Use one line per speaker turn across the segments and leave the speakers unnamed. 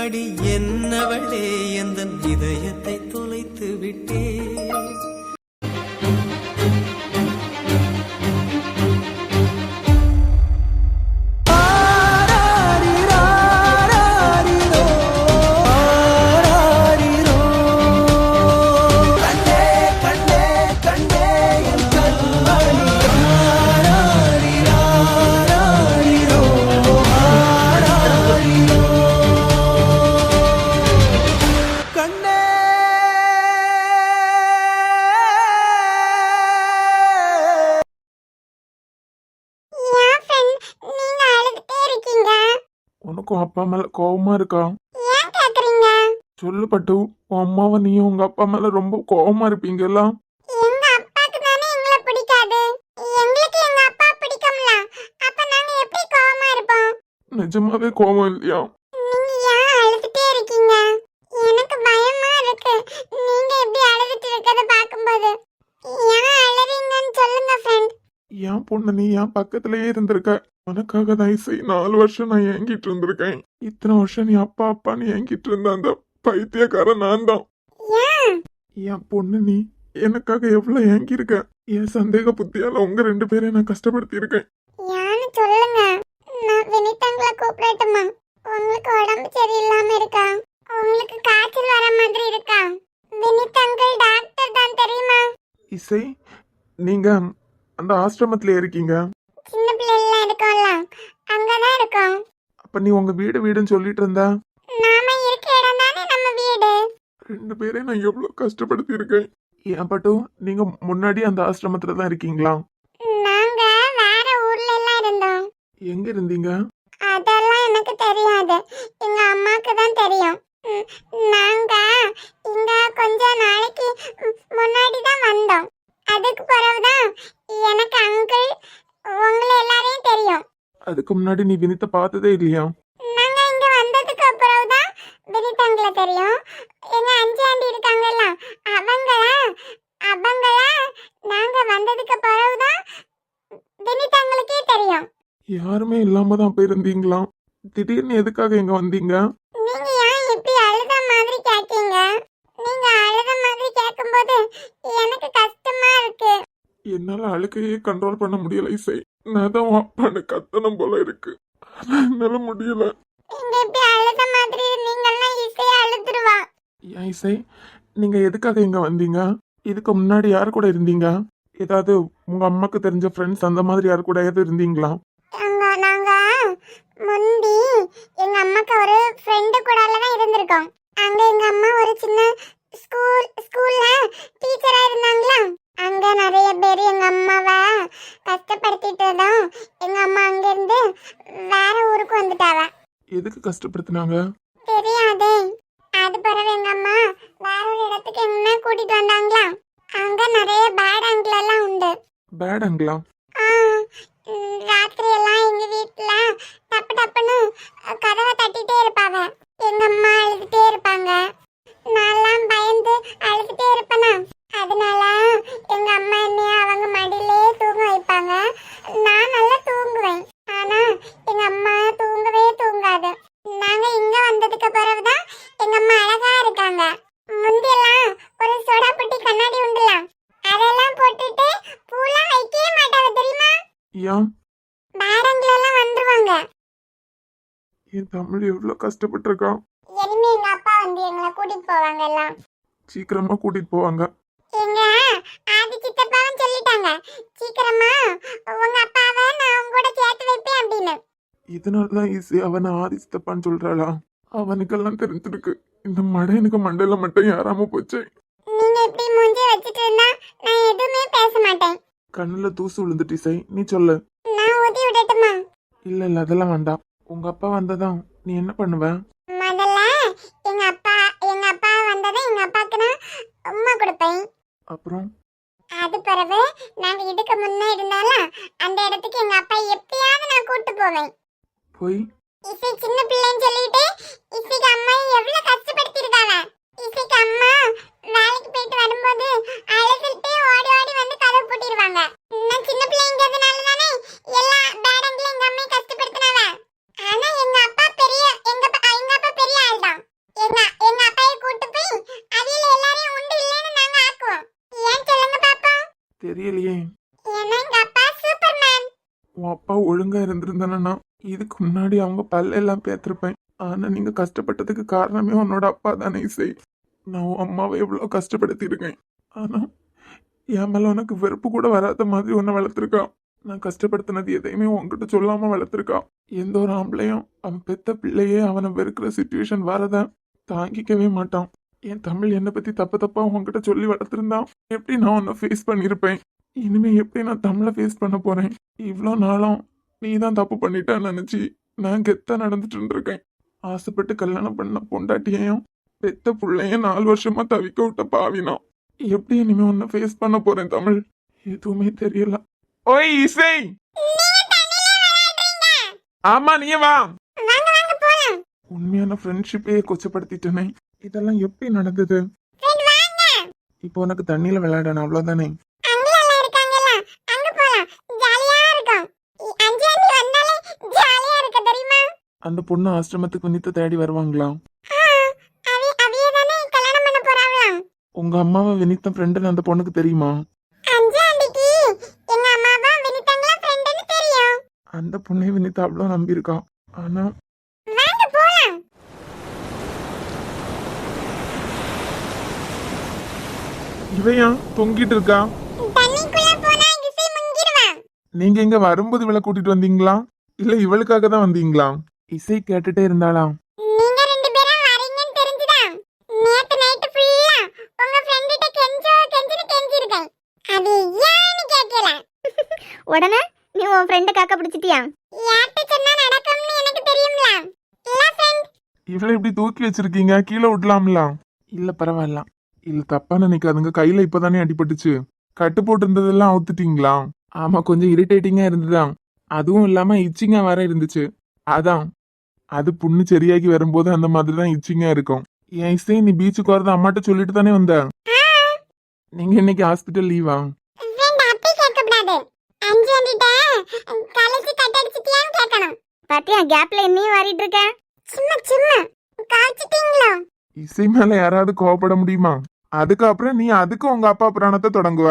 அடி என்னவளே எந்தன் இதயத்தை தொலைத்து விட்டே.
உனக்கும் அப்பா மேல கோவமா இருக்கா?
ஏன் கேக்குறீங்க?
சொல்லு பட்டு, உன் அம்மாவை நீயும் உங்க அப்பா மேல ரொம்ப கோவமா இருப்பீங்கல்ல?
எங்க அப்பாக்கு தானே எங்களை பிடிக்காது. எங்களுக்கு எங்க அப்பா பிடிக்கும்ல. அப்ப நாங்க எப்படி கோவமா இருப்போம்?
நிஜமாவே கோவம் இல்லையா?
நீங்க ஏன் அழுதுட்டே இருக்கீங்க? எனக்கு பயமா இருக்கு. நீங்க எப்படி அழுதுட்டு இருக்கறத பாக்கும்போது. ஏன் அழுறீங்கன்னு சொல்லுங்க ஃப்ரெண்ட்.
என் பொண்ணு நீ என் பக்கத்திலேயே இருந்திருக்க. உனக்காக தான் இசை 4 வருஷம் நான் ஏங்கிட்டு இருந்திருக்கேன். இத்தனை வருஷம் நீ அப்பா அப்பான்னு ஏங்கிட்டு இருந்த அந்த பைத்தியக்காரன் நான் தான். என் பொண்ணு நீ எனக்காக எவ்வளவு ஏங்கி இருக்க. என் சந்தேக புத்தியால உங்க 2 பேரையும் நான் கஷ்டப்படுத்தி இருக்கேன்.
ஏன்னு சொல்லுங்க. நான் வினிதாங்கள கூப்பிடட்டுமா? உங்களுக்கு உடம்பு சரியில்லாம இருக்கா? உங்களுக்கு காய்ச்சல் வர மாதிரி இருக்கா? வினிதாங்கள் டாக்டர் தான் தெரியுமா?
இசை, நீங்க அந்த ஆசிரமத்துல இருக்கீங்க.
சின்ன பிள்ளைலாம் இருக்கோம்ல, அங்கதான் இருக்கோம்.
அப்ப நீ உங்க வீடுன்னு சொல்லிட்டு இருந்த.
நாம இருக்க இடம் தானே நம்ம வீடு.
2 பேரையும் நான் எவ்வளவு கஷ்டப்படுத்தி இருக்கேன். ஏன் பட்டு, நீங்க முன்னாடி அந்த ஆசிரமத்துல தான் இருக்கீங்களா?
நாங்க வேற ஊர்ல எல்லாம் இருந்தோம்.
எங்க இருந்தீங்க?
அதெல்லாம் எனக்கு தெரியாது. எங்க அம்மாக்கு தான் தெரியும். நாங்க இங்க கொஞ்ச நாளைக்கு முன்னாடி தான் வந்தோம். அதுக்கு பிறகுதான் எனக்கு அங்கிள் உங்களை எல்லாரையும் தெரியும்.
அதுக்கு முன்னாடி நீ வினித பார்த்ததே இல்லையா?
நாங்க இங்க வந்ததுக்கு அப்புறம்தான் வினிதாங்களை தெரியும். எங்க அஞ்சு ஆண்டி இருக்காங்கல்ல, அவங்கள நாங்க வந்ததுக்கு பிறகுதான் வினிதாங்களுக்கே தெரியும்.
யாருமே இல்லாம தான் போயிருந்தீங்களா? திடீர்னு எதுக்காக இங்க வந்தீங்க?
நீங்க ஏன் இப்படி அழுத மாதிரி கேக்கீங்க? நீங்க அழுத மாதிரி கேட்கும்போது எனக்கு கஷ்டமா இருக்கு.
என்னால அழுகையே கண்ட்ரோல் பண்ண முடியல இசை. நான் தான் உன் அப்பான்னு கத்தணும் போல இருக்கு. ஆனா என்னால முடியல.
நீங்க இப்படி அழுத மாதிரி நீங்கெல்லாம் இசைய அழுதுருவா.
ஏன் இசை, நீங்க எதுக்காக இங்க வந்தீங்க? இதுக்கு முன்னாடி யாரு கூட இருந்தீங்க? ஏதாவது உங்க அம்மாக்கு தெரிஞ்ச ஃப்ரெண்ட்ஸ் அந்த மாதிரி யாரு கூட இருந்தீங்களா?
நாங்க முந்தி எங்க அம்மாக்கு ஒரு ஃப்ரெண்டு கூடல தான் இருந்திருக்கோம். அங்க எங்க அம்மா ஒரு சின்ன ஸ்கூல்ல டீச்சரா இருந்தாங்களா. அங்க நிறைய பேர் எங்க அம்மாவை கஷ்டப்படுத்திட்டதும் எங்க அம்மா அங்க இருந்து வேற ஊருக்கு வந்துட்டாவ.
எதுக்கு கஷ்டப்படுத்தினாங்க?
தெரியாதே. அது பிறகு எங்க அம்மா வேற ஒரு இடத்துக்கு என்ன கூட்டிட்டு வந்தாங்களா. அங்க நிறைய பேட் ஆங்கிள் எல்லாம் உண்டு.
பேட் ஆங்கிளா?
ராத்திரி எல்லாம் எங்க வீட்டுல டப்பு டப்புன்னு கதவை தட்டிட்டே இருப்பாங்க. எங்க அம்மா அழுதுட்டே இருப்பாங்க. நான்லாம் பயந்து அழுதுட்டே இருப்பேனா. அதனால எங்க அம்மா என்னைய அவங்க மடியிலே தூங்க வைப்பாங்க. நான் நல்லா தூங்குவேன். ஆனா எங்க அம்மா தூங்கவே தூங்காது. நாங்க இங்க வந்ததுக்கு பிறகுதான் எங்க அம்மா அழகா இருக்காங்க. முந்தியெல்லாம் ஒரு சோடாபுட்டி கண்ணாடி உண்டுல, அதெல்லாம் போட்டுட்டு பூலாம் வைக்கவே மாட்டாங்க தெரியுமா.
ஏன்?
பேரங்கள் எல்லாம் வந்துருவாங்க.
என் தமிழ் எவ்வளவு கஷ்டப்பட்டு இருக்கான்.
இனிமே எங்க அப்பா வந்து எங்களை கூட்டிட்டு போவாங்க. எல்லாம்
சீக்கிரமா கூட்டிட்டு போவாங்க.
எங்க ஆதி சித்தப்பாவும் சொல்லிட்டாங்க, சீக்கிரமா உங்க அப்பாவை நான் உங்க கூட சேர்த்து வைப்பேன் அப்படின்னு.
இதனாலதான் ஈஸி அவனை ஆதிஸ்தப்பான்னு சொல்றாளா? அவனுக்கெல்லாம் தெரிஞ்சிருக்கு. இந்த மடையனுக்கு மண்டையில மட்டும் யாராம போச்சு.
நீங்க இப்படி மூஞ்சி வச்சிட்டு இருந்தா நான் எதுவுமே பேச மாட்டேன்.
கண்ணுல தூசு விழுந்துட்டு இசை, நீ சொல்லு.
நான் ஊதி விடட்டுமா?
இல்ல அதெல்லாம் வேண்டாம். உங்க அப்பா வந்ததும் நீ என்ன பண்ணுவ?
முதல்ல எங்க அப்பா வந்ததும் எங்க அப்பாக்கு நான் உம்மா கொடுப்பேன்.
அப்புறம்
அது பிறகு நாங்க இதுக்கு முன்ன இருந்தால அந்த இடத்துக்கு எங்க அப்பா எப்படியாவது நான் கூட்டு போவேன்.
போய்
இசை சின்ன பிள்ளைன்னு சொல்லிட்டு இசைக்கு அம்மா எவ்வளவு கஷ்டப்படுத்தி இருக்காங்க. இசைக்கு அம்மா வேலைக்கு போயிட்டு வரும்போது அழுதுட்டு ஓடி ஓடி வந்து கதவு பூட்டிடுவாங்க. நான் சின்ன பிள்ளைங்கிறதுனால தானே எல்லா பேடங்களும் எங்க அம்மையை கஷ்டப்படுத்தினாங்க. ஆனா எங்க அப்பா பெரிய ஆள் தான்.
உன் அப்பா ஒழுங்கா இருந்திருந்தானா இதுக்கு முன்னாடி அவங்க பல்லெல்லாம் பேத்திருப்பேன். ஆனா நீங்க கஷ்டப்பட்டதுக்கு காரணமே உன்னோட அப்பா தானே இசை. நான் உன் அம்மாவை எவ்வளவு கஷ்டப்படுத்தியிருக்கேன். ஆனா என் மேல உனக்கு வெறுப்பு கூட வராத மாதிரி உன்னை வளர்த்துருக்கான். நான் கஷ்டப்படுத்தினது எதையுமே உன்கிட்ட சொல்லாம வளர்த்துருக்கான். எந்த ஒரு ஆம்பளையும் அவன் பெத்த பிள்ளையே அவனை வெறுக்கிற சுச்சுவேஷன் வரத தாங்கிக்கவே மாட்டான். என் தமிழ் என்னை பத்தி தப்பு தப்பா உன்கிட்ட சொல்லி வளர்த்துருந்தான் எப்படி நான் உன்னை ஃபேஸ் பண்ணியிருப்பேன். இனிமே எப்படி நான் தமிழை ஃபேஸ் பண்ண போறேன். இவ்வளோ நாளும் நீ தான் தப்பு பண்ணிட்டேன்னு நினைச்சு நான் கெத்தா நடந்துட்டு இருந்திருக்கேன். ஆசைப்பட்டு கல்யாணம் பண்ண பொண்டாட்டியையும் பெத்த புள்ளையும் 4 வருஷமா தவிக்க விட்ட பாவினான். எப்படி இனிமே உன்னை ஃபேஸ் பண்ண போறேன் தமிழ் எதுவுமே தெரியல. ஓய் இசை, ஆமா நீ வா.
வாங்க வாங்க போலாம்.
உண்மையான ஃப்ரெண்ட்ஷிப்பே கொச்சப்படுத்திட்டேனே. இதெல்லாம் எப்படி நடந்தது?
ஃப்ரெண்ட் வாங்க.
இப்போ உனக்கு தண்ணியில விளையாடணும் அவ்வளவுதானே?
அங்கெல்லாம் இருக்காங்கல்ல, அங்க போலாம். ஜாலியா இருக்கும். அஞ்சாண்டி வந்தாலே ஜாலியா இருக்கு தெரியுமா?
அந்த பொண்ணு ஆசிரமத்துக்கு வினித்த தேடி வருவாங்களா?
அவிய தானே கல்யாணம் பண்ண போறாங்களாம்.
உங்க அம்மாவை வினித்த ஃப்ரெண்டுன்னு அந்த பொண்ணுக்கு தெரியுமா?
அஞ்சாண்டிக்கு எங்க அம்மாவா வினிதாங்களா ஃப்ரெண்ட்னு தெரியும்.
அந்த பொண்ணை வினிதா அவ்வளோ நம்பியிருக்கா. ஆனா
வாங்க போலாம்.
இவையா தொங்கிட்டு இருக்கா?
தண்ணிக்குள்ள போனா இசை முங்கிடுவான்.
நீங்க இங்க வரும்போது இவளை கூட்டிட்டு வந்தீங்களா இல்ல இவளுக்காக தான் வந்தீங்களா? இசை கேட்டுட்டே இருந்தாளாம்.
நீங்க ரெண்டு பேரும் வரீங்கன்னு தெரிஞ்சுதான் நேத்து நைட் ஃபுல்லா உங்க ஃப்ரெண்ட் கிட்ட கெஞ்சின்னு கெஞ்சிருக்கேன். அது ஏன்னு கேட்கல. உடனே நீ உன் ஃப்ரெண்ட காக்க பிடிச்சிட்டியா? யார்ட்ட சொன்னா நடக்கும்னு எனக்கு தெரியும்ல. இல்ல ஃப்ரெண்ட்.
இவளை இப்படி தூக்கி வச்சிருக்கீங்க, கீழே விடலாம்ல? இல்ல பரவாயில்ல. இல்ல தப்பா நினைக்காதுங்க, கையில இப்பதானே அடிபட்டுச்சு. கட்டு போட்டு இருந்ததெல்லாம் அவுத்துட்டீங்களா? ஆமா கொஞ்சம் இரிட்டேட்டிங்கா இருந்துதான். அதுவும் இல்லாம இச்சிங்கா வேற இருந்துச்சு. அதான் அது புண்ணு சரியாகி வரும்போது அந்த மாதிரி தான் இச்சிங்கா இருக்கும். என் இசை நீ பீச்சுக்கு வரத அம்மாட்ட சொல்லிட்டு தானே வந்த. நீங்க இன்னைக்கு ஹாஸ்பிட்டல் லீவா?
ஃப்ரெண்ட் அப்படி கேட்க கூடாது. அஞ்சாண்டிட்ட காலேஜ் கட் அடிச்சிட்டியான்னு கேட்கணும். பாத்தியா கேப்ல என்னையும் வாரிட்டு இருக்க. சும்மா காய்ச்சிட்டீங்களா?
இசை மேல யாராவது கோவப்பட முடியுமா? அதுக்கப்புறம் நீ அதுக்கு உங்க அப்பா புராணத்தை தொடங்குவ.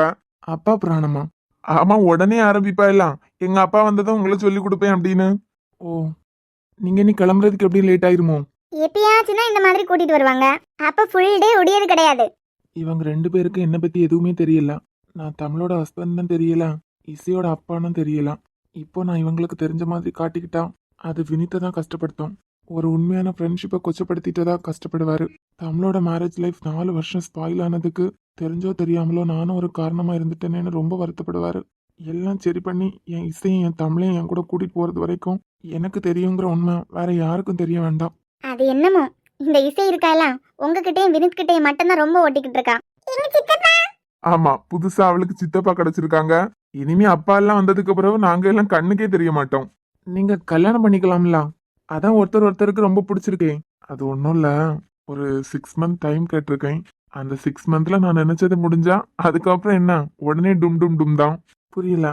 அப்பா புராணமா? ஆமா உடனே ஆரம்பிப்பா எல்லாம். எங்க அப்பா வந்ததும் உங்களை சொல்லி கொடுப்பேன் அப்படின்னு. ஓ நீங்க நீ கிளம்புறதுக்கு எப்படி லேட் ஆயிருமோ?
எப்பயாச்சும் இந்த மாதிரி கூட்டிட்டு வருவாங்க. அப்ப ஃபுல் டே ஒடியது கிடையாது.
இவங்க 2 பேருக்கு என்ன பத்தி எதுவுமே தெரியல. நான் தமிழோட ஹஸ்பண்ட் தான் தெரியல, இசையோட அப்பான்னு தெரியல. இப்போ நான் இவங்களுக்கு தெரிஞ்ச மாதிரி காட்டிக்கிட்டா அது வினித்தை தான் கஷ்டப்படுத்தும். ஒரு உண்மையான ஃப்ரெண்ட்ஷிப்பை கொச்சப்படுத்திட்டதா கஷ்டப்படுவாரு. தமிழோட மேரேஜ் லைஃப் 4 வருஷம் ஸ்பாயில் ஆனதுக்கு தெரிஞ்சோ தெரியாமலோ நானும் ஒரு காரணமா இருந்துட்டேனேன்னு ரொம்ப வருத்தப்படுவாரு. எல்லாம் சரி பண்ணி என் இசையும் என் தமிழையும் என் கூட கூட்டிட்டு போறது வரைக்கும் எனக்கு தெரியுங்கிற உண்மை வேற யாருக்கும் தெரிய வேண்டாம்.
அது என்னமோ இந்த இசை இருக்காலாம் உங்ககிட்டயும் வினித் கிட்டயும் மட்டும்தான் ரொம்ப ஓட்டிக்கிட்டு இருக்கா.
ஆமா புதுசா அவளுக்கு சித்தப்பா கிடைச்சிருக்காங்க. இனிமே அப்பா எல்லாம் வந்ததுக்கு பிறகு நாங்க எல்லாம் கண்ணுக்கே தெரிய மாட்டோம். நீங்க கல்யாணம் பண்ணிக்கலாம்ல? அதான் ஒருத்தருக்கு ரொம்ப பிடிச்சிருக்கேன். அது ஒன்றும் இல்ல, ஒரு 6 மந்த் டைம் கேட்டிருக்கேன். அந்த 6 மந்த்ல நான் நினைச்சது முடிஞ்சா அதுக்கப்புறம் என்ன உடனே டும் டும் டும் தான். புரியல.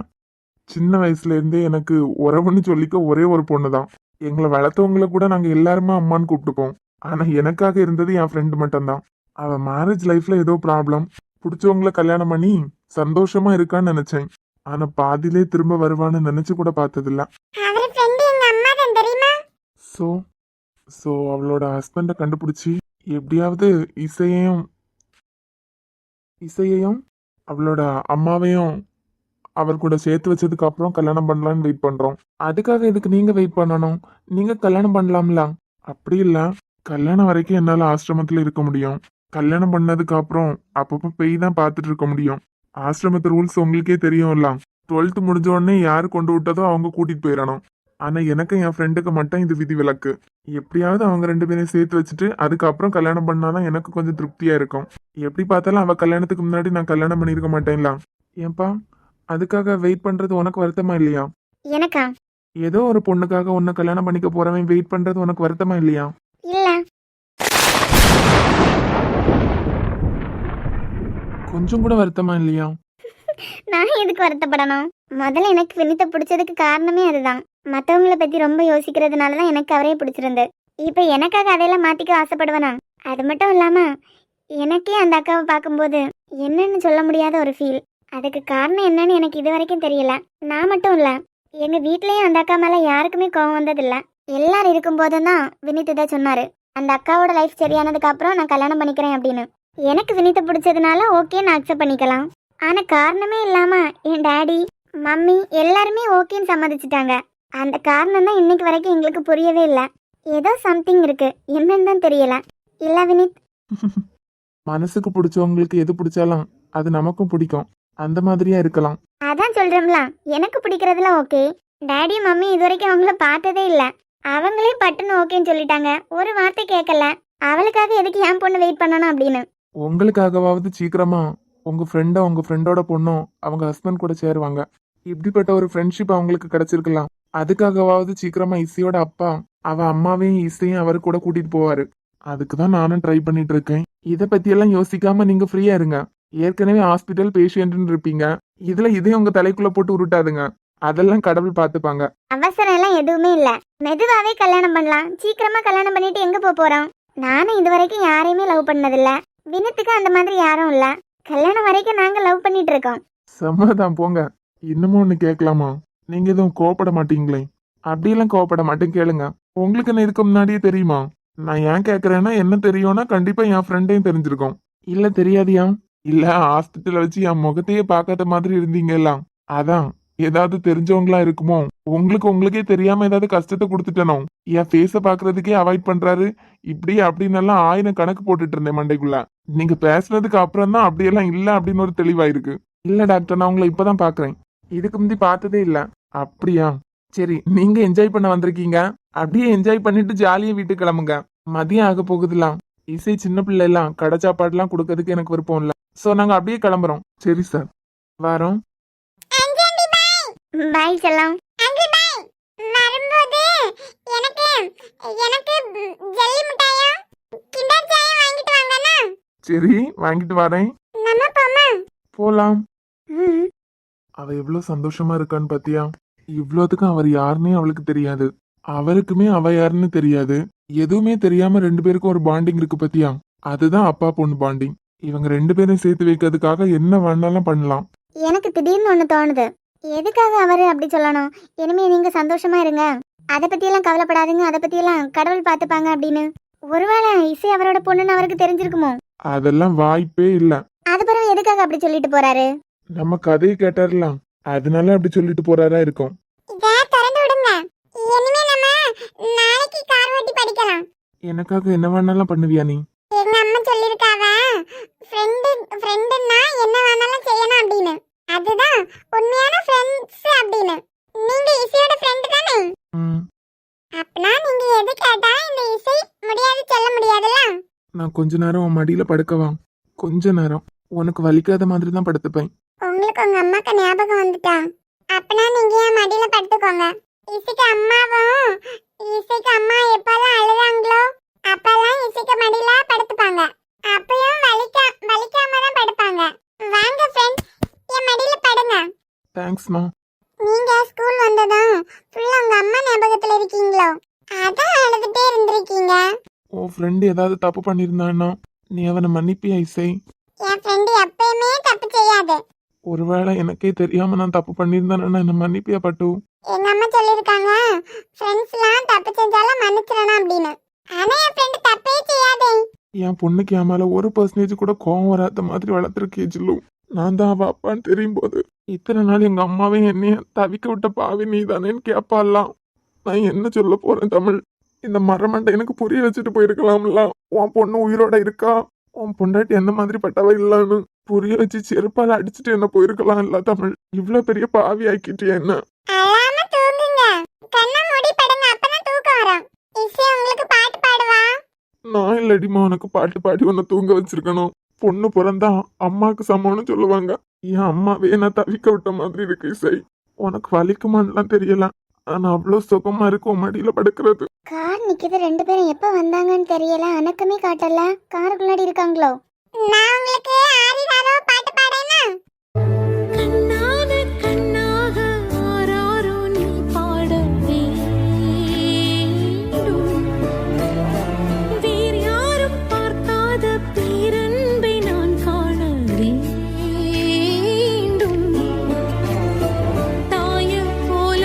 சின்ன வயசுல இருந்தே எனக்கு உறவுன்னு சொல்லிக்க ஒரே ஒரு பொண்ணு தான். எங்களை வளர்த்தவங்களை கூட நாங்க எல்லாருமே அம்மான்னு கூப்பிட்டுப்போம். ஆனா எனக்காக இருந்தது என் ஃப்ரெண்டு மட்டும்தான். அவ மேரேஜ் லைஃப்ல ஏதோ ப்ராப்ளம், பிடிச்சவங்கள கல்யாணம் பண்ணி சந்தோஷமா இருக்கான்னு நினைச்சேன். ஆனா பாதியிலே திரும்ப வருவான்னு நினைச்சு கூட பார்த்ததில்ல. ஸோ அவளோட ஹஸ்பண்டை கண்டுபிடிச்சி எப்படியாவது இசையையும் அவளோட அம்மாவையும் அவர் கூட சேர்த்து வச்சதுக்கு அப்புறம் கல்யாணம் பண்ணலான்னு வெயிட் பண்றோம். அதுக்காக இதுக்கு நீங்க வெயிட் பண்ணணும்? நீங்க கல்யாணம் பண்ணலாம்ல? அப்படி இல்ல, கல்யாணம் வரைக்கும் என்னால ஆசிரமத்துல இருக்க முடியும். கல்யாணம் பண்ணதுக்கு அப்புறம் அப்பப்ப போய் தான் பார்த்துட்டு இருக்க முடியும். ஆசிரமத்து ரூல்ஸ் உங்களுக்கே தெரியும்ல. 12th முடிஞ்ச உடனே யாரு கொண்டு விட்டதோ அவங்க கூட்டிட்டு போயிடணும். ஆனா எனக்கு என் ஃப்ரெண்டுக்கு மட்டும் இது விதி விலக்கு. எப்படியாவது அவங்க 2 பேரையும் சேர்த்து வச்சுட்டு அதுக்கப்புறம் கல்யாணம் பண்ணாதான் எனக்கு கொஞ்சம் திருப்தியா இருக்கும். எப்படி பார்த்தாலும் அவ கல்யாணத்துக்கு முன்னாடி நான் கல்யாணம் பண்ணிருக்க மாட்டேன்ல. ஏன்பா அதுக்காக வெயிட் பண்றது உனக்கு வருத்தமா இல்லையா?
எனக்கா?
ஏதோ ஒரு பொண்ணுக்காக உன்னை கல்யாணம் பண்ணிக்க போறவன் வெயிட் பண்றது உனக்கு வருத்தமா இல்லையா?
இல்ல.
கொஞ்சம் கூட வருத்தமா இல்லையா?
நான் எதுக்கு வருத்தப்படணும்? முதல்ல எனக்கு வினித்தை பிடிச்சதுக்கு காரணமே அதுதான். மற்றவங்களை பத்தி ரொம்ப யோசிக்கிறதுனாலதான் எனக்கு அவரே பிடிச்சிருந்து. இப்ப எனக்காக அதையெல்லாம் மாத்திக்க ஆசைப்படுவேனா? அது மட்டும் இல்லாம எனக்கே அந்த அக்காவை பார்க்கும்போது என்னன்னு சொல்ல முடியாத ஒரு ஃபீல். அதுக்கு காரணம் என்னன்னு எனக்கு இது வரைக்கும் தெரியல. நான் மட்டும் இல்ல, எங்க வீட்லயும் அந்த அக்கா மேல யாருக்குமே கோவம் வந்ததில்ல. எல்லாரும் இருக்கும்போதும் தான் வினித் இதை சொன்னாரு. அந்த அக்காவோட லைஃப் சரியானதுக்கு அப்புறம் நான் கல்யாணம் பண்ணிக்கிறேன் அப்படின்னு. எனக்கு வினித்தை பிடிச்சதுனால ஓகே நான் அக்செப்ட் பண்ணிக்கலாம். ஆனா காரணமே இல்லாம என் டாடி மம்மி எல்லாருமே ஓகேன்னு சம்மதிச்சிட்டாங்க. அந்த காரணம் தான் இன்னைக்கு வரைக்கும் எங்களுக்கு புரியவே இல்லை. ஏதோ சம்திங் இருக்கு, என்னன்னு தான் தெரியல. இல்ல வினித்?
மனசுக்கு பிடிச்சவங்களுக்கு எது பிடிச்சாலும் அது நமக்கும் பிடிக்கும். அந்த மாதிரியா இருக்கலாம்.
அதான் சொல்றோம்ல, எனக்கு பிடிக்கிறதுலாம் ஓகே. டாடி மம்மி இது வரைக்கும் அவங்கள பார்த்ததே இல்லை. அவங்களே பட்டுன்னு ஓகேன்னு சொல்லிட்டாங்க. ஒரு வார்த்தை கேட்கல. அவளுக்காக எதுக்கு என் பொண்ணு வெயிட் பண்ணணும் அப்படின்னு.
உங்களுக்காகவாவது சீக்கிரமா உங்க ஃப்ரெண்டோட பொண்ணும் அவங்க ஹஸ்பண்ட் கூட சேருவாங்க. இப்படிப்பட்ட ஒரு ஃப்ரெண்ட்ஷிப் அவங்களுக்கு கிடைச்சிருக்கலாம். அதுக்காகவாவது சீக்கிரமா இசையோட அப்பா அவ அம்மாவையும் இசையும் அவர் கூட கூட்டிட்டு போவாரு. அதுக்கு தான் நானும் ட்ரை பண்ணிட்டு இருக்கேன். இதை பத்தியெல்லாம் யோசிக்காம நீங்க ஃப்ரீயா இருங்க. ஏற்கனவே ஹாஸ்பிட்டல் பேஷண்ட்னு இருப்பீங்க. இதுல இதே உங்க தலைக்குள்ள போட்டு உருட்டாதுங்க. அதெல்லாம் கடவுள் பார்த்துப்பாங்க.
அவசரம் எல்லாம் எதுவுமே இல்ல. மெதுவாவே கல்யாணம் பண்ணலாம். சீக்கிரமா கல்யாணம் பண்ணிட்டு எங்க போறோம்? நானும் இது வரைக்கும் யாரையுமே லவ் பண்ணதில்ல. வினத்துக்கு அந்த மாதிரி யாரும் இல்ல. கல்யாணம் வரைக்கும் நாங்க லவ் பண்ணிட்டு இருக்கோம்.
சம்மதம் போங்க. இன்னமும் ஒண்ணு கேட்கலாமா? நீங்க எதுவும் கோவப்பட மாட்டீங்களே? அப்படியெல்லாம் கோவப்பட மாட்டேன், கேளுங்க. உங்களுக்கு என்ன இதுக்கு முன்னாடியே தெரியுமா? நான் ஏன் கேக்குறேன்னா, என்ன தெரியும்னா கண்டிப்பா என் ஃப்ரெண்டையும் தெரிஞ்சிருக்கும். இல்ல தெரியாதியா? இல்ல ஹாஸ்பிட்டல் வச்சு என் முகத்தையே பார்க்காத மாதிரி இருந்தீங்கல்ல, அதான். ஏதாவது தெரிஞ்சவங்களா இருக்குமோ? உங்களுக்கே தெரியாம ஏதாவது கஷ்டத்தை கொடுத்துட்டனோ? என் ஃபேஸ பாக்குறதுக்கே அவாய்ட் பண்றாரு. இப்படி அப்படின்னு எல்லாம் 1000 கணக்கு போட்டுட்டு இருந்தேன் மண்டைக்குள்ள. நீங்க பேசுனதுக்கு அப்புறம் தான் அப்படியெல்லாம் இல்ல அப்படின்னு ஒரு தெளிவாயிருக்கு. இல்ல டாக்டர், நான் உங்களை இப்பதான் பாக்குறேன். இதுக்கு முந்தி பார்த்ததே இல்ல. அப்படியா? சரி, நீங்க என்ஜாய் பண்ண வந்திருக்கீங்க. அப்படியே என்ஜாய் பண்ணிட்டு ஜாலியா வீட்டுக்கு கிளம்புங்க. மதியம் ஆக போகுதுலாம். இசை சின்ன பிள்ளை எல்லாம் கடை சாப்பாடுலாம் கொடுக்கறதுக்கு எனக்கு விருப்பம் இல்ல. சோ நாங்க அப்படியே கிளம்புறோம். சரி சார், வரோம்.
பாய் செல்லம். Uncle bye. வரும்போது எனக்கு ஜெல்லி மிட்டாயும் கிண்டர் ஜாயும் வாங்கிட்டு வாங்கனா?
சரி, வாங்கிட்டு வரேன்.
நம்ம போமா?
போலாம். அவ எவ்வளவு சந்தோஷமா இருக்கான்னு பாத்தியா? இவ்வளவுக்கும் அவர் யாருன்னே அவளுக்கு தெரியாது. அவருக்குமே அவ யாருன்னு தெரியாது. எதுவுமே தெரியாம 2 பேருக்கும் ஒரு பாண்டிங் இருக்கு பாத்தியா? அதுதான் அப்பா பொண்ணு பாண்டிங். இவங்க 2 பேரும் சேர்த்து வைக்கிறதுக்காக என்ன வேணாலும் பண்ணலாம்.
எனக்கு திடீர்னு ஒண்ணு தோணுது. எதுக்காக அவரு அப்படி சொல்லணும்? இனிமே நீங்க சந்தோஷமா இருங்க, அதை பத்தியெல்லாம் கவலைப்படாதீங்க, அதை பத்தியெல்லாம் கடவுள் பார்த்துப்பாங்க அப்படின்னு. ஒருவேளை இசை அவரோட பொண்ணுன்னு அவருக்கு தெரிஞ்சிருக்குமோ?
அதெல்லாம் வாய்ப்பே இல்ல.
அது பிறகு எதுக்காக அப்படி சொல்லிட்டு போறாரு?
நம்ம கதையை கேட்டாரலாம், அதனால அப்படி சொல்லிட்டு போறாரா இருக்கும். எனக்காக என்ன வேணாலும் பண்ணுவியா நீ?
எங்க அம்மா சொல்லிருக்காவ ஃப்ரெண்டுன்னா என்ன வேணாலும் செய்யணும் அப்படின்னு. அதுதான் உண்மையான ஃப்ரெண்ட்ஸ் அப்படின்னு. நீங்க இசையோட ஃப்ரெண்ட் தானே? அப்பனா நீங்க எது கேட்டா இந்த இசை முடியாது சொல்ல முடியாதுல.
நான் கொஞ்ச நேரம் உன் மடியில படுக்கவா? கொஞ்ச நேரம். உனக்கு வலிக்காத மாதிரி தான் படுத்துப்பேன்.
உங்களுக்கு உங்க அம்மாக்கு ஞாபகம் வந்துட்டா? அப்பனா நீங்க என் மடியில படுத்துக்கோங்க. இசைக்கு அம்மா எப்பெல்லாம் அழுதாங்களோ அப்பெல்லாம் இசைக்கு மடியில படுத்துப்பாங்க. அப்பயும் வலிக்காம தான் படுப்பாங்க. வாங்க ஃப்ரெண்ட்ஸ், என் மடியில படுங்க.
தேங்க்ஸ்மா.
நீங்க ஸ்கூல் வந்ததும் ஃபுல்லா உங்க அம்மா ஞாபகத்துல இருக்கீங்களோ? அதான் அழுதுட்டே இருந்திருக்கீங்க.
உன் ஃப்ரெண்டு ஏதாவது தப்பு பண்ணியிருந்தான்னா நீ அவனை மன்னிப்பியா இசை?
என் ஃப்ரெண்டு எப்பயுமே தப்பு செய்யாது.
ஒருவேளை எனக்கே தெரியாம நான் தப்பு பண்ணியிருந்தேன்னா என்ன மன்னிப்பியா பட்டு?
எங்க அம்மா சொல்லிருக்காங்க ஃப்ரெண்ட்ஸ்லாம் தப்பு செஞ்சாலும் மன்னிச்சிடணும் அப்படின்னு. ஆனா என் ஃப்ரெண்டு தப்பே செய்யாதே.
என் பொண்ணுக்கு என் மேல 1% கூட கோவம் வராத மாதிரி வளர்த்துருக்கே ஜில்லு. நான் தான் அவ அப்பான்னு தெரியும் போது இத்தனை நாள் எங்க அம்மாவே என்னைய தவிக்க விட்ட பாவி நீ தானேன்னு கேட்பாலாம். நான் என்ன சொல்ல போறேன் தமிழ்? இந்த மரமண்டை எனக்கு புரிய வச்சுட்டு போயிருக்கலாம்ல. உன் பொண்ணு உயிரோட இருக்கா, உன் பொண்டாட்டி எந்த மாதிரி பட்டவ இல்லன்னு புரிய வச்சு செருப்பால அடிச்சுட்டு என்ன போயிருக்கலாம் இல்ல தமிழ்? இவ்வளவு பெரிய பாவி ஆக்கிட்டு என்ன?
அழாம தூங்குங்க, கண்ணை மூடி படுங்க, அப்பதான் தூக்கம் வரும். இசை உங்களுக்கு பாட்டு பாடுவா?
நான் இல்லடிமா உனக்கு பாட்டு பாடி உன்னை தூங்க வச்சிருக்கணும். பொண்ணு பிறந்தா அம்மாக்கு சமம்னு சொல்லுவாங்க. என் அம்மாவே நான் தவிக்க விட்ட மாதிரி இருக்கு இசை. உனக்கு வலிக்குமான்லாம் தெரியல, ஆனா அவ்வளவு சுகமா இருக்கும் மடியில படுக்கிறது.
கார் நிக்குது, 2 பேரும் எப்ப வந்தாங்கன்னு தெரியல. அனக்கமே காட்டல. காருக்குள்ளாடி இருக்காங்களோ? நான் உங்களுக்கு ஆரிராரோ பாட்டு பாடேனா?
கண்ணான கண்ணாக ஆராரோ நீ பாட வேண்டும். வேறு யாரும் பார்க்காத பேரன்பை நான் காண வேண்டும். தாயை போல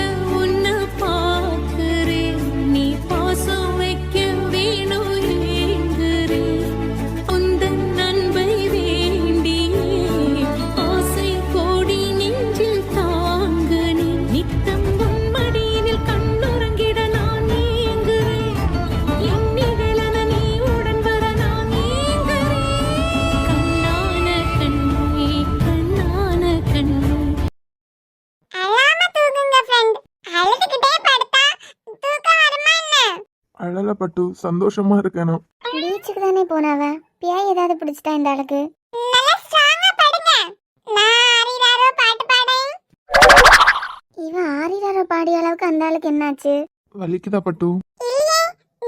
அழல பட்டு, சந்தோஷமா இருக்கேன் நான்.
பீச்சுக்கு தானே போனாவ, பேய் ஏதாவது பிடிச்சிட்டா இந்த ஆளுக்கு? நல்லா ஸ்ட்ராங்கா படுங்க. நான் ஆரிராரோ பாட்டு பாடேன். இவ ஆரிராரோ பாடிய அளவுக்கு அந்த ஆளுக்கு என்னாச்சு?
வலிக்குதா பட்டு?
இல்லையே,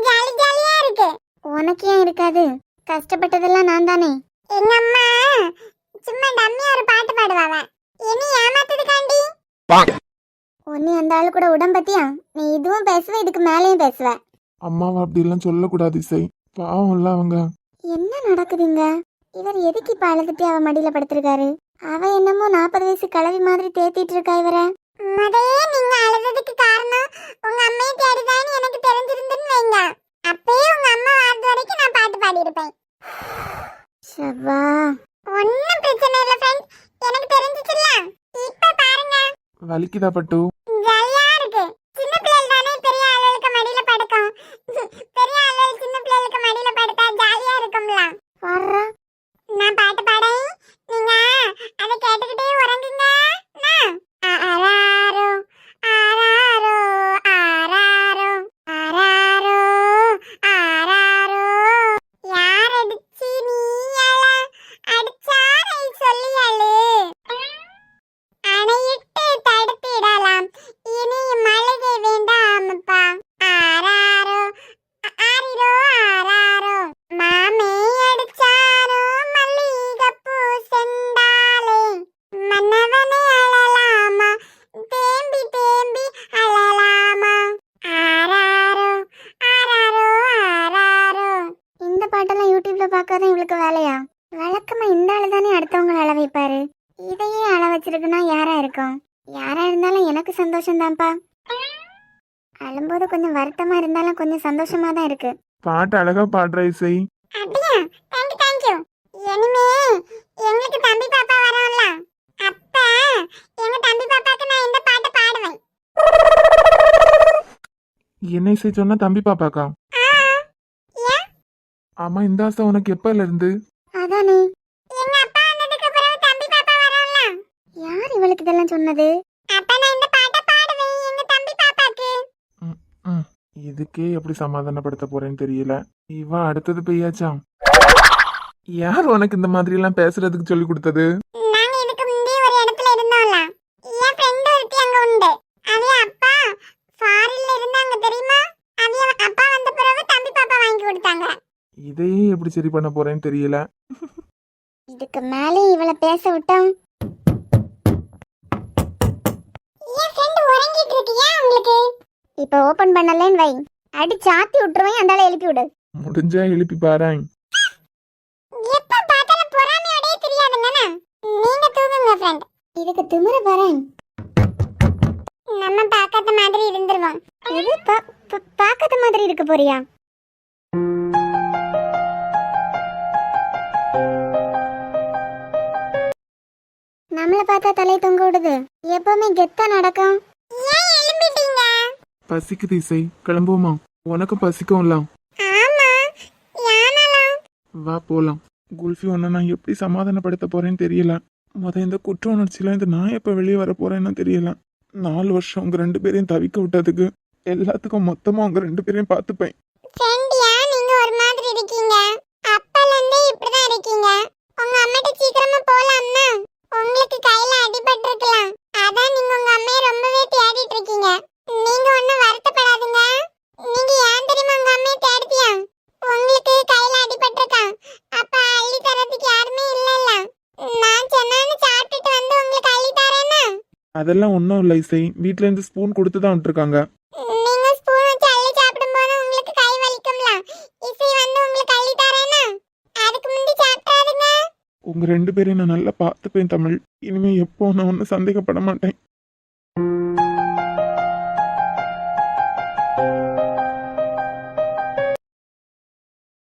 ஜாலி ஜாலியா இருக்கு. உனக்கு ஏன் இருக்காது? கஷ்டப்பட்டதெல்லாம் நான் தானே. எங்க அம்மா சும்மா டம்மியா ஒரு பாட்டு பாடுவாவ, இனி ஏமாத்ததுக்காண்டி. உன்னை அந்த ஆளு கூட உடம்பத்தியா? நீ இதுவும் பேசுவ, இதுக்கு மேலேயும் பேசுவ.
அம்மாவை அப்படி எல்லாம் சொல்லக்கூடாது இசை. பாவம்ல அவங்க.
என்ன நடக்குதுங்க? இவர் எதுக்கு இப்ப அழுதுட்டு அவ மடியில படுத்திருக்காரு? அவ என்னமோ 40 வயசு கிழவி மாதிரி தேத்திட்டு இருக்கா இவர. மதையே, நீங்க அழுதுக்கு காரணம் உங்க அம்மையை தேடிதான்னு எனக்கு தெரிஞ்சிருந்துன்னு வைங்க. அப்பயே உங்க அம்மா வாழ்ந்த வரைக்கும் நான் பாட்டு பாடி இருப்பேன். சவா, ஒன்னும் பிரச்சனை இல்ல ஃப்ரெண்ட், எனக்கு தெரிஞ்சிச்சுல. இப்ப பாருங்க.
வலிக்குதா பட்டு?
ஜாலியா இருக்கு. சின்ன பிள்ளைகள் தானே பெரிய ஆளுகளுக்கு மடியில படுக்கும். பெரிய ஆளுகள் சின்ன பிள்ளைகளுக்கு மடியில படுத்தா ஜாலியா இருக்கும்ல. வர்றா, நான் பாட்டு பாடேன், நீங்க அதை கேட்டுக்கிட்டே உறங்குங்க. ஆராரோ ஆராரோ ஆராரோ ஆராரோ ஆராரோ. யார் அடிச்சு நீ அழ, அடிச்சாரை சொல்லி அழு. அணையிட்டு தடுத்திடலாம், இனி மழையை வேண்டாமப்பா. ஆராரோ ஆரிரோ ஆராரோ. மாமே அடிச்சாரோ மல்லிகைப்பூ செண்டாலே. மன்னவனே அழலாமா, தேம்பி தேம்பி அழலாமா. ஆராரோ ஆராரோ ஆராரோ. இந்த பாட்டெல்லாம் யூடியூப்ல பார்க்காதான் இவளுக்கு வேலையா? வழக்கமா இந்த ஆளு தானே அடுத்தவங்களை அழ வைப்பாரு. இதையே அழ வச்சிருக்குன்னா யாரா இருக்கும்? யாரா இருந்தாலும் எனக்கு சந்தோஷம் தான்ப்பா. அழும்போது கொஞ்சம் வருத்தமா இருந்தாலும் கொஞ்சம் சந்தோஷமா தான் இருக்கு.
பாட்டு அழகா பாடுற இசை.
அப்படியா? Thank you thank you. இனிமே எங்களுக்கு தம்பி பாப்பா வரோம்ல, அப்ப எங்க தம்பி பாப்பாக்கு நான் இந்த பாட்டை பாடுவேன்.
என்ன இசை சொன்னா தம்பி பாப்பாக்கா?
ஏன்?
ஆமா, இந்த ஆசை உனக்கு எப்பல இருந்து?
அதானே, எங்க அப்பா வந்ததுக்கு பிறகு தம்பி பாப்பா வரோம்ல. யார் இவளுக்கு இதெல்லாம் சொன்னது? அப்ப நான் இந்த பாட்டை பாடுவேன் எங்க தம்பி பாப்பாக்கு.
இதுக்கே எப்படி சமாதானப்படுத்த போறேன்னு தெரியல. இவ அடுத்தது பெய்யாச்சாம். யார் உனக்கு இந்த மாதிரி எல்லாம் பேசுறதுக்கு சொல்லி கொடுத்தது?
நாங்க இதுக்கு முந்தைய ஒரு இடத்துல இருந்தோம்ல, என் ஃப்ரெண்ட் ஒருத்தி அங்க உண்டு. அவிய அப்பா ஃபாரின்ல இருந்தாங்க தெரியுமா? அவிய அப்பா வந்த பிறகு தம்பி பாப்பா வாங்கி கொடுத்தாங்க.
இதையே எப்படி சரி பண்ண போறேன்னு தெரியல.
இதுக்கு மேலே இவளை பேச விட்டோம். என் ஃப்ரெண்ட் உறங்கிட்டு இருக்கியா உங்களுக்கு? இப்ப ஓபன் பண்ணலேன்னு வை, அடி சாத்தி விட்டுருவேன். அந்தால எழுப்பி விடு.
முடிஞ்சா எழுப்பி பாறேன்.
எப்ப பார்த்தாலும் பொறாமையோடே தெரியாதுங்கண்ணா. நீங்க தூங்குங்க ஃப்ரெண்ட். இதுக்கு திமிர பாறேன். நம்ம பார்க்காத மாதிரி இருந்துருவோம். இது பார்க்காத மாதிரி இருக்க போறியா? நம்மள பார்த்தா தலை தொங்க விடுது. எப்பவுமே கெத்தா நடக்கும். ஏன் எழும்பிட்டீங்க?
பசிக்குது இசை, கிளம்புவோமா? உனக்கும் பசிக்கும்ல.
ஆமா, யானலாம்.
வா போலாம். குல்ஃபி ஒன்ன நான் எப்படி சமாதானப்படுத்த போறேன்னு தெரியல. இந்த குற்ற உணர்ச்சியில இந்த நான் எப்ப வெளியே வர போறேன்னு தெரியல. 4 வருஷம் உங்க 2 பேரையும் தவிக்க விட்டதுக்கு எல்லாத்துக்கும் மொத்தமா உங்க 2 பேரையும் பார்த்துப்பேன்.
ஃப்ரெண்டியா, நீங்க ஒரு மாதிரி இருக்கீங்க. அப்பல இருந்தே இப்படிதான் இருக்கீங்க. உங்க அம்மாட்ட சீக்கிரமா போலாம்னா உங்களுக்கு கையில அடிபட்டு இருக்கலாம். அதான் நீங்க உங்க அம்மையை ரொம்பவே தேடிட்டு இருக்கீங்க. நீங்க ஒண்ணும் வருத்தப்படாதீங்க. நீங்க ஏன் தெரியுமா உங்க அம்மையை தேடிட்டியா? உங்களுக்கு கையில அடிபட்டு இருக்கா, அப்ப அள்ளி தரதுக்கு யாருமே இல்லல்ல. நான் சொன்னான்னு சாப்பிட்டுட்டு வந்து உங்களுக்கு அள்ளி தரேன்னா?
அதெல்லாம் ஒன்றும் இல்லை இசை, வீட்ல இருந்து ஸ்பூன் கொடுத்து தான் விட்டுருக்காங்க.
நீங்க ஸ்பூன் வச்சு அள்ளி சாப்பிடும்போது உங்களுக்கு கை வலிக்கும்ல. இசை வந்து உங்களுக்கு அள்ளி தரேன்னா அதுக்கு முந்தி சாப்பிடாதீங்க.
உங்க 2 பேரையும் நான் நல்லா பார்த்துப்பேன் தமிழ். இனிமே எப்போ நான் ஒன்றும் சந்தேகப்பட மாட்டேன்.